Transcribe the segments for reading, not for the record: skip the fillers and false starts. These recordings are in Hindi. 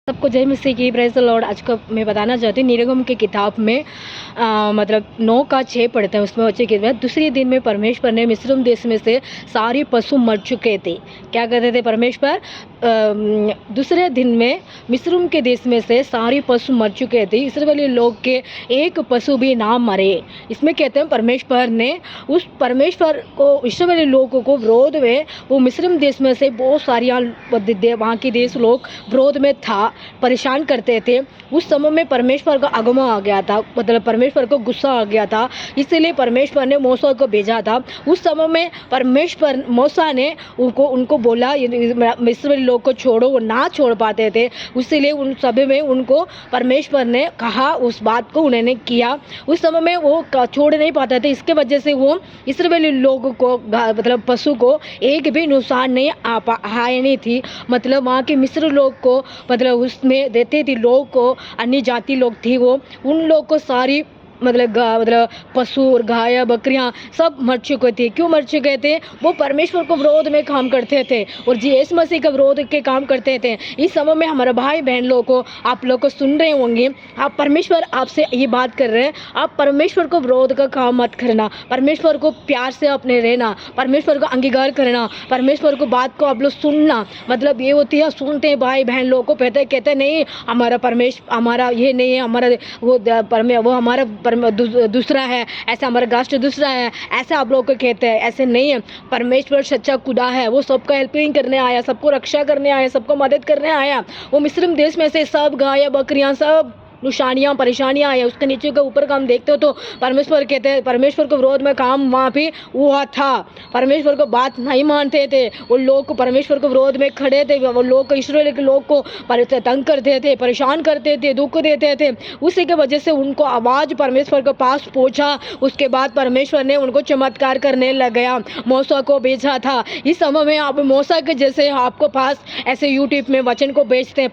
सबको जय मसीह की प्रेज़ द लॉर्ड। आज को मैं बताना चाहती हूँ निर्गम की किताब में मतलब 9 का 6 पढ़ते हैं। उसमें बच्चे कहते हैं दूसरे दिन में परमेश्वर ने मिस्र देश में से सारे पशु मर चुके थे। क्या कहते थे परमेश्वर? दूसरे दिन में मिस्र के देश में से सारे पशु मर चुके थे, इस्राएली लोग के एक पशु भी ना मरे। इसमें कहते हैं परमेश्वर ने उस परमेश्वर को इस्राएली लोगों को विरोध में वो मिस्र देश में से बहुत सारी वहाँ के देश लोग विरोध में था, परेशान करते थे। उस समय में परमेश्वर का आगमन आ गया था, मतलब परमेश्वर को गुस्सा आ गया था, इसलिए परमेश्वर ने मूसा को भेजा था। उस समय में परमेश्वर मूसा ने उनको बोला मिस्र लोग को छोड़ो, वो ना छोड़ पाते थे, इसलिए उन सभी में उनको परमेश्वर ने कहा, उस बात को उन्होंने किया। उस समय में वो छोड़ नहीं पाते थे, इसके वजह से वो इस्राएली लोगों को मतलब पशु को एक भी नुकसान नहीं आया नहीं थी। मतलब वहाँ के मिस्र लोग को मतलब उसमें देते थे, लोग को अन्य जाति लोग थी, वो उन लोग को सारी मतलब पशु और गाय बकरियां सब मर चुके थे। क्यों मर चुके थे? वो परमेश्वर को विरोध में काम करते थे और यीशु मसीह का विरोध के काम करते थे। इस समय में हमारे भाई बहन लोग को आप लोग को सुन रहे होंगे, आप परमेश्वर आपसे ये बात कर रहे हैं, आप परमेश्वर को विरोध का काम मत करना, परमेश्वर को प्यार से अपने रहना, परमेश्वर को अंगीकार करना, परमेश्वर को बात को आप लोग सुनना। मतलब ये होती है, सुनते हैं भाई बहन लोग को, कहते नहीं हमारा परमेश्वर हमारा ये नहीं है, हमारा वो हमारा दूसरा है, ऐसा हमारा राष्ट्र दूसरा है, ऐसा आप लोग को कहते हैं। ऐसे नहीं है, परमेश्वर सच्चा खुदा है, वो सबका हेल्पिंग करने आया, सबको रक्षा करने आया, सबको मदद करने आया। वो मिस्र देश में से सब गाय बकरियां सब निशानियाँ परेशानियाँ आया, उसके नीचे के ऊपर का हम देखते हो तो परमेश्वर कहते हैं, परमेश्वर को विरोध में काम वहाँ पे हुआ था। परमेश्वर को बात नहीं मानते थे, वो लोग को परमेश्वर को विरोध में खड़े थे, वो लोग इस्राएल के लोग को तंग करते थे, परेशान करते थे, दुख देते थे। उसी की वजह से उनको आवाज़ परमेश्वर के पास पहुँचा। उसके बाद परमेश्वर ने उनको चमत्कार करने लग गया, मूसा को भेजा था। इस समय में आप मूसा के जैसे आपको पास ऐसे यूट्यूब में वचन को बेचते हैं,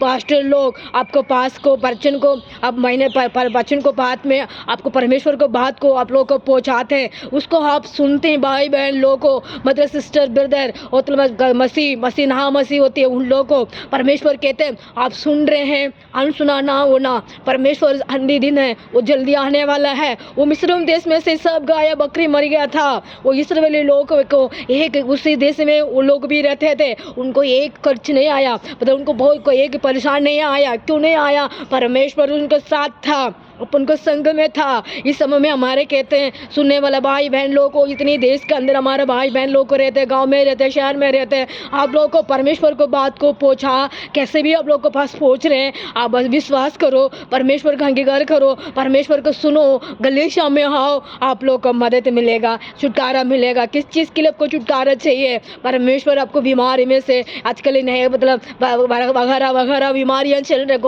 पास्टर लोग आपको पास को वचन को अब मैंने वचन को बात में आपको परमेश्वर को बात को आप लोगों को पहुंचाते हैं, उसको आप सुनते हैं भाई बहन लोगों को, मतलब सिस्टर ब्रदर और मसीह ना मसीह होती है, उन लोगों को परमेश्वर कहते हैं आप सुन रहे हैं, अनसुना ना होना। परमेश्वर अंधी दिन है, वो जल्दी आने वाला है। वो मिस्र देश में से सब गाय बकरी मर गया था, वो इस्राएली लोगों को एक उसी देश में वो लोग भी रहते थे, उनको एक खर्च नहीं आया, मतलब उनको बहुत एक परेशान नहीं आया। क्यों नहीं आया? परमेश्वर उनके साथ था, अपन को संग में था। इस समय में हमारे कहते हैं सुनने वाला भाई बहन लोगों को, इतनी देश के अंदर हमारे भाई बहन लोग को रहते हैं, गांव में रहते हैं, शहर में रहते हैं, आप लोगों को परमेश्वर को बात को पहुंचा, कैसे भी आप लोग को पास पहुंच रहे हैं, आप बस विश्वास करो, परमेश्वर का अंगीकार करो, परमेश्वर को सुनो, गलीशा में आओ, आप लोग को मदद मिलेगा, छुटकारा मिलेगा। किस चीज़ के लिए आपको छुटकारा चाहिए? परमेश्वर आपको बीमारी में से आजकल नहीं मतलब वगैरह बीमारियाँ चल रहे,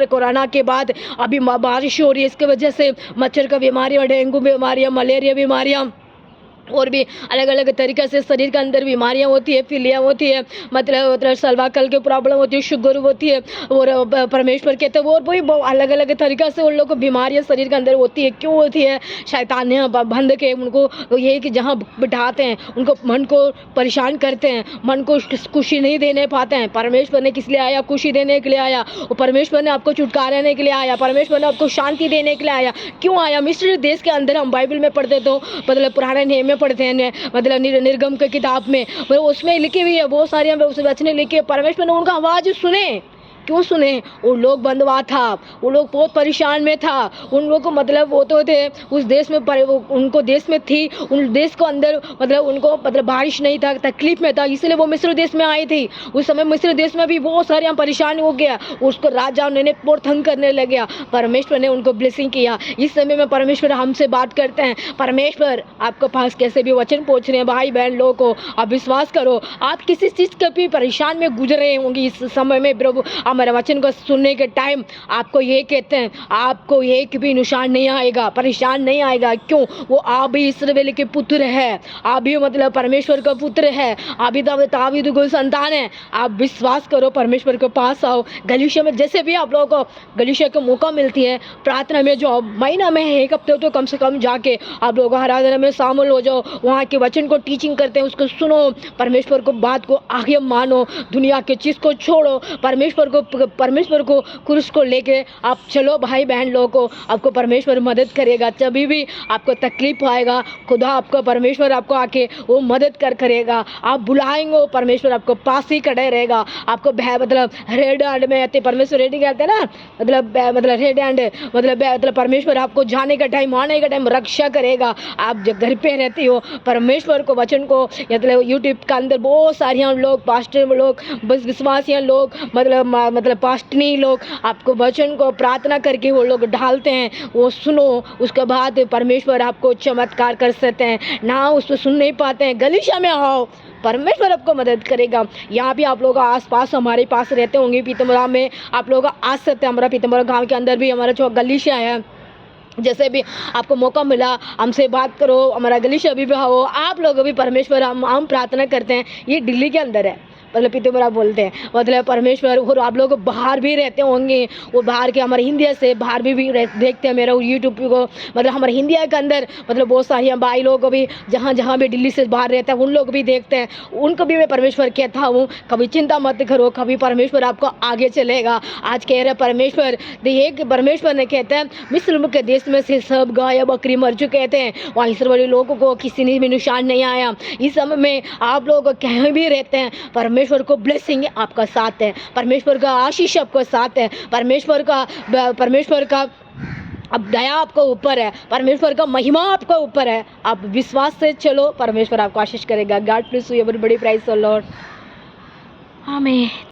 कोरोना के बाद अभी बारिश हो रही है, इसके वजह से मच्छर का बीमारियाँ, डेंगू बीमारियाँ, मलेरिया बीमारियाँ और भी अलग अलग तरीक़े से शरीर के अंदर बीमारियां होती है, फिलियाँ होती है, मतलब सर्वाइकल की प्रॉब्लम होती है, शुगर होती है, और परमेश्वर कहते हैं और वही अलग अलग तरीक़े से उन लोगों को बीमारियां शरीर के अंदर होती है। क्यों होती है? शैतान ने बंद के उनको ये कि जहाँ बिठाते हैं उनको मन को परेशान करते हैं, मन को खुशी नहीं देने पाते हैं। परमेश्वर ने किस लिए आया? खुशी देने के लिए आया, और परमेश्वर ने आपको छुटकाराने के लिए आया, परमेश्वर ने आपको शांति देने के लिए आया। क्यों आया? मिस्र देश के अंदर हम बाइबल में पढ़ते तो मतलब पुराने नियम में पढ़ते हैं, मतलब निर्गम की किताब में उसमें लिखी हुई है, बहुत सारी वचनें लिखी है। परमेश्वर ने उनका आवाज़ सुने। क्यों सुने? वो लोग बंधवा था, वो लोग बहुत परेशान में था, उन लोगों को मतलब वो तो थे उस देश में उनको देश में थी, उन देश को अंदर मतलब उनको मतलब बारिश नहीं था, तकलीफ में था, इसलिए वो मिस्र देश में आई थी। उस समय मिस्र देश में भी बहुत सारे परेशान हो गया, उसको राजा ने बहुत तंग करने लग गया। परमेश्वर ने उनको ब्लेसिंग किया। इस समय में परमेश्वर हमसे बात करते हैं, परमेश्वर आपके पास कैसे भी वचन पहुँच रहे हैं भाई बहन लोगों को, आप विश्वास करो, आप किसी चीज़ के भी परेशान में गुजरे होंगे इस समय में, प्रभु हमारे वचन को सुनने के टाइम आपको ये कहते हैं, आपको एक भी निशान नहीं आएगा, परेशान नहीं आएगा। क्यों? वो आप भी इस्राएल के पुत्र है, आप भी मतलब परमेश्वर का पुत्र है, आप भी दाऊद की संतान है। आप विश्वास करो, परमेश्वर के पास आओ। गलीशा में जैसे भी आप लोगों को गलीशा को मौका मिलती है, प्रार्थना में जो महीना में 1 हफ्ते तो कम से कम जाके आप लोग आराधना में शामिल हो जाओ, वहाँ के वचन को टीचिंग करते हैं उसको सुनो, परमेश्वर को बात को आगे मानो, दुनिया के चीज़ को छोड़ो, परमेश्वर को आपको परमेश्वर को क्रूस को लेके आप चलो भाई बहन लोगों को, आपको परमेश्वर मदद करेगा। जभी भी आपको तकलीफ आएगा, खुदा आपको परमेश्वर आपको आके वो मदद करेगा। आप बुलाएंगे, वो परमेश्वर आपको पास ही खड़े रहेगा। आपको मतलब रेड हैंड में आते परमेश्वर, रेडी कहते हैं ना, मतलब रेड हैंड मतलब परमेश्वर आपको जाने का टाइम आने का टाइम रक्षा करेगा। आप जब घर पे रहती हो, परमेश्वर को वचन को मतलब यूट्यूब के अंदर बहुत सारे लोग, पास्टर लोग, बस विश्वासी लोग, मतलब पास्टनी लोग आपको वचन को प्रार्थना करके वो लोग डालते हैं, वो सुनो, उसके बाद परमेश्वर आपको चमत्कार कर सकते हैं ना। उसको सुन नहीं पाते हैं, गलीचा में आओ, परमेश्वर आपको मदद करेगा। यहाँ भी आप लोग आसपास हमारे पास रहते होंगे, पीतमरा में आप लोग आ सकते हैं। हमारा पीतमरा गांव के अंदर भी हमारा जो गलीचा है, जैसे भी आपको मौका मिला हमसे बात करो, हमारा गलीचा भी हो, आप लोग भी परमेश्वर हम प्रार्थना करते हैं। ये दिल्ली के अंदर है, मतलब पीतमरा बोलते हैं, मतलब परमेश्वर। और आप लोग बाहर भी रहते होंगे, वो बाहर के हमारे इंडिया से बाहर भी देखते हैं मेरा यूट्यूब को, मतलब हमारे इंडिया के अंदर मतलब बहुत सारे भाई लोग भी जहाँ भी दिल्ली से बाहर रहते हैं, उन लोग भी देखते हैं। उनको भी मैं परमेश्वर कहता हूँ, कभी चिंता मत करो, कभी परमेश्वर आपको आगे चलेगा। आज कह रहे परमेश्वर, देखिए कि परमेश्वर ने कहते हैं मिस्र के देश में से सब गाय बकरी मर चुके थे, वहाँ इसराइली लोगों को किसी ने भी नुकसान नहीं आया। इस समय में आप लोग कहीं भी रहते हैं, परमेश्वर को ब्लेसिंग आपका साथ है, परमेश्वर का आशीष आपको साथ है, परमेश्वर का अब दया आपको ऊपर है, परमेश्वर का महिमा आपको ऊपर है। आप विश्वास से चलो, परमेश्वर आपको आशीष करेगा। God bless you everybody, praise the Lord, आमीन।